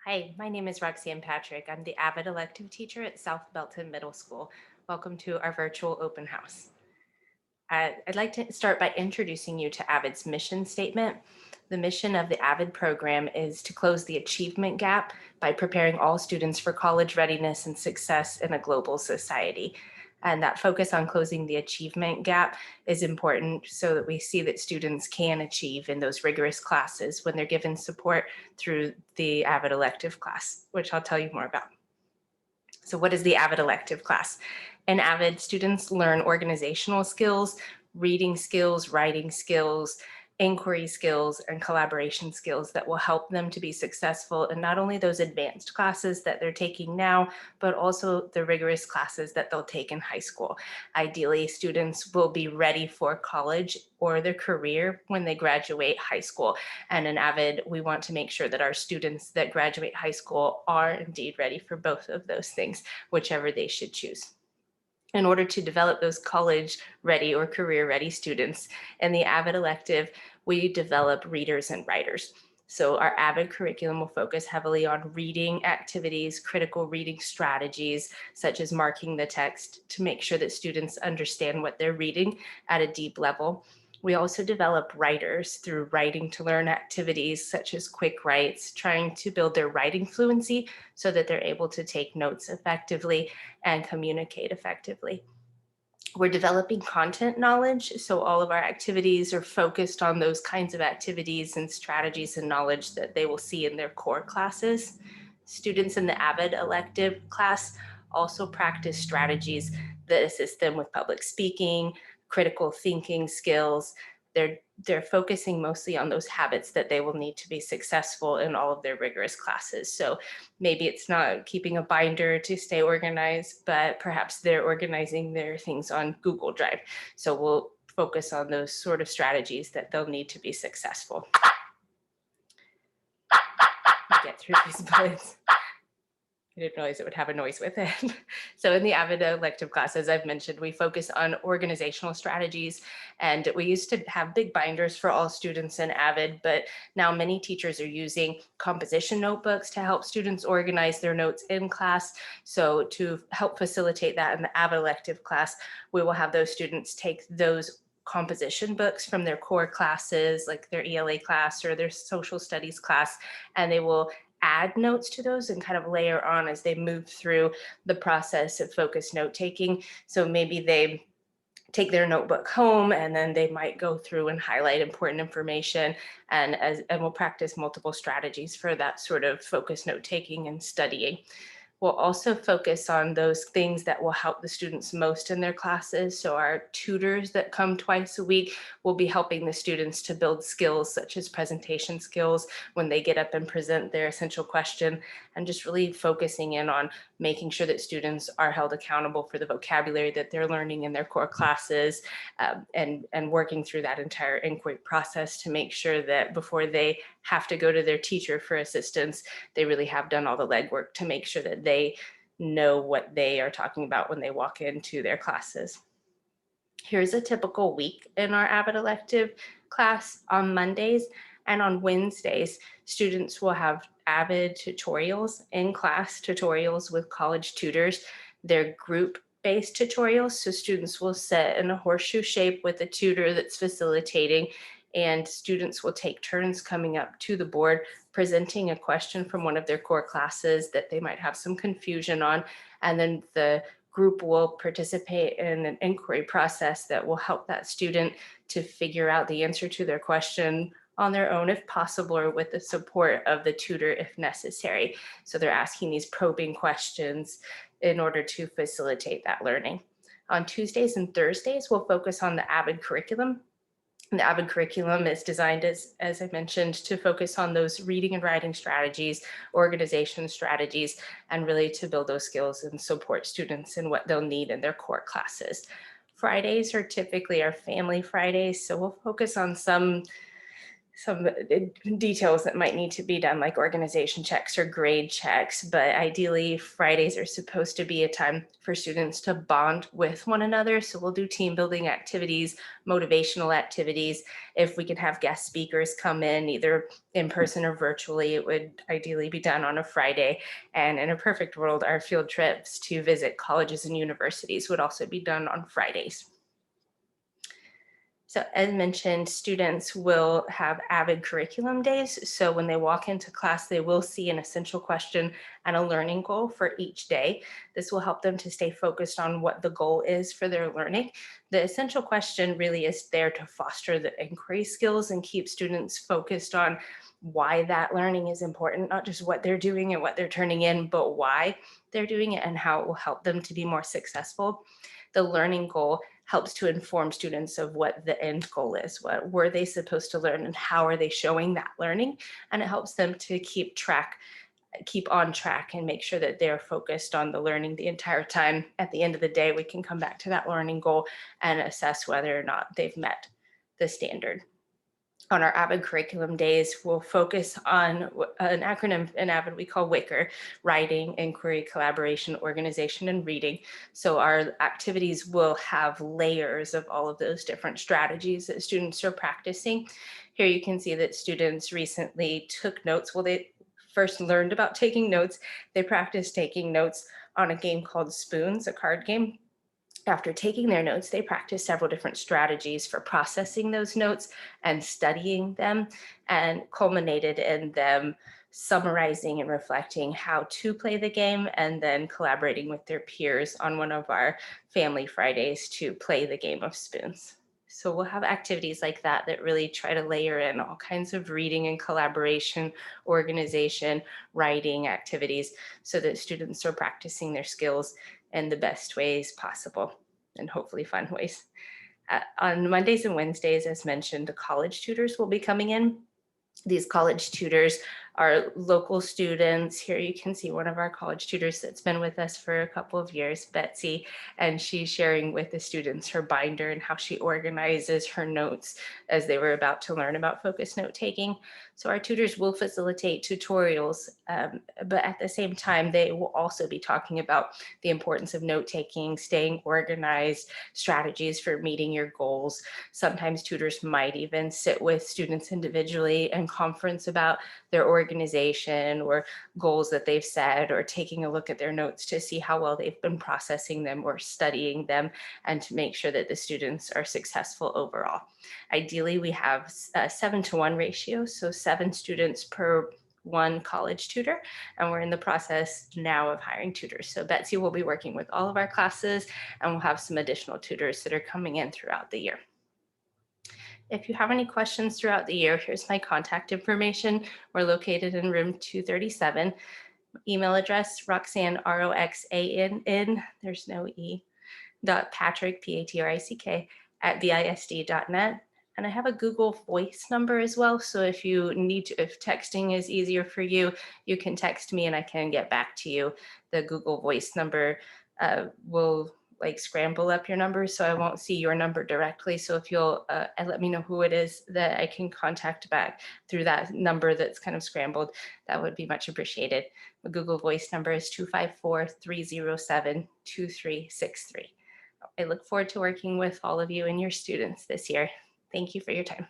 Hi, my name is Roxann Patrick. I'm the AVID Elective teacher at South Belton Middle School. Welcome to our virtual open house. I'd like to start by introducing you to AVID's mission statement. The mission of the AVID program is to close the achievement gap by preparing all students for college readiness and success in a global society. And that focus on closing the achievement gap is important so that we see that students can achieve in those rigorous classes when they're given support through the AVID elective class, which I'll tell you more about. So what is the AVID elective class? In AVID, students learn organizational skills, reading skills, writing skills, inquiry skills, and collaboration skills that will help them to be successful in not only those advanced classes that they're taking now, but also the rigorous classes that they'll take in high school. Ideally, students will be ready for college or their career when they graduate high school. And in AVID, we want to make sure that our students that graduate high school are indeed ready for both of those things, whichever they should choose. In order to develop those college ready or career ready students in the AVID elective, we develop readers and writers. So our AVID curriculum will focus heavily on reading activities, critical reading strategies, such as marking the text to make sure that students understand what they're reading at a deep level. We also develop writers through writing to learn activities such as quick writes, trying to build their writing fluency so that they're able to take notes effectively and communicate effectively. We're developing content knowledge, so all of our activities are focused on those kinds of activities and strategies and knowledge that they will see in their core classes. Students in the AVID elective class also practice strategies that assist them with public speaking, critical thinking skills. They're focusing mostly on those habits that they will need to be successful in all of their rigorous classes. So maybe it's not keeping a binder to stay organized, but perhaps they're organizing their things on Google Drive. So we'll focus on those sort of strategies that they'll need to be successful. Get through these bullets. I didn't realize it would have a noise with it. So in the AVID elective class, as I've mentioned, we focus on organizational strategies. And we used to have big binders for all students in AVID, but now many teachers are using composition notebooks to help students organize their notes in class. So to help facilitate that in the AVID elective class, we will have those students take those composition books from their core classes, like their ELA class or their social studies class, and they will add notes to those and kind of layer on as they move through the process of focused note taking. So maybe they take their notebook home and then they might go through and highlight important information and we'll practice multiple strategies for that sort of focused note taking and studying. We'll also focus on those things that will help the students most in their classes. So our tutors that come twice a week will be helping the students to build skills such as presentation skills when they get up and present their essential question, and just really focusing in on making sure that students are held accountable for the vocabulary that they're learning in their core classes, and working through that entire inquiry process to make sure that before they have to go to their teacher for assistance, they really have done all the legwork to make sure that they know what they are talking about when they walk into their classes. Here's a typical week in our AVID elective class. On Mondays and on Wednesdays, students will have AVID tutorials, in class tutorials with college tutors. They're group based tutorials, so students will sit in a horseshoe shape with a tutor that's facilitating, and students will take turns coming up to the board presenting a question from one of their core classes that they might have some confusion on, and then the group will participate in an inquiry process that will help that student to figure out the answer to their question on their own if possible, or with the support of the tutor if necessary. So they're asking these probing questions in order to facilitate that learning. On Tuesdays and Thursdays, we'll focus on the AVID curriculum. The AVID curriculum is designed, as I mentioned, to focus on those reading and writing strategies, organization strategies, and really to build those skills and support students in what they'll need in their core classes. Fridays are typically our family Fridays, so we'll focus on some some details that might need to be done, like organization checks or grade checks. But ideally, Fridays are supposed to be a time for students to bond with one another. So we'll do team building activities, motivational activities. If we can have guest speakers come in, either in person or virtually, it would ideally be done on a Friday. And in a perfect world, our field trips to visit colleges and universities would also be done on Fridays. So as mentioned, students will have AVID curriculum days. So when they walk into class, they will see an essential question and a learning goal for each day. This will help them to stay focused on what the goal is for their learning. The essential question really is there to foster the inquiry skills and keep students focused on why that learning is important, not just what they're doing and what they're turning in, but why they're doing it and how it will help them to be more successful. The learning goal helps to inform students of what the end goal is. What were they supposed to learn and how are they showing that learning? And it helps them to keep on track and make sure that they're focused on the learning the entire time. At the end of the day, we can come back to that learning goal and assess whether or not they've met the standard. On our AVID curriculum days, we'll focus on an acronym in AVID we call WICR: writing, inquiry, collaboration, organization, and reading. So our activities will have layers of all of those different strategies that students are practicing. Here you can see that students recently took notes. Well, they first learned about taking notes. They practiced taking notes on a game called Spoons, a card game. After taking their notes, they practiced several different strategies for processing those notes and studying them, and culminated in them summarizing and reflecting how to play the game, and then collaborating with their peers on one of our family Fridays to play the game of Spoons. So we'll have activities like that that really try to layer in all kinds of reading and collaboration, organization, writing activities so that students are practicing their skills in the best ways possible and hopefully fun ways. On Mondays and Wednesdays, as mentioned, the college tutors will be coming in. These college tutors are local students. Here you can see one of our college tutors that's been with us for a couple of years, Betsy, and she's sharing with the students her binder and how she organizes her notes as they were about to learn about focused note taking. So our tutors will facilitate tutorials, but at the same time, they will also be talking about the importance of note taking, staying organized, strategies for meeting your goals. Sometimes tutors might even sit with students individually and conference about their organization or goals that they've set, or taking a look at their notes to see how well they've been processing them or studying them, and to make sure that the students are successful overall. Ideally, we have a 7-to-1 ratio, so 7 students per 1 college tutor, and we're in the process now of hiring tutors. So Betsy will be working with all of our classes, and we'll have some additional tutors that are coming in throughout the year. If you have any questions throughout the year, here's my contact information. We're located in room 237. Email address, Roxann, Roxann, there's no E, .Patrick, Patrick, @bisd.net. And I have a Google Voice number as well. So if texting is easier for you, you can text me and I can get back to you. The Google Voice number will scramble up your number, so I won't see your number directly. So if you'll let me know who it is that I can contact back through that number that's kind of scrambled, that would be much appreciated. The Google Voice number is 254-307-2363. I look forward to working with all of you and your students this year. Thank you for your time.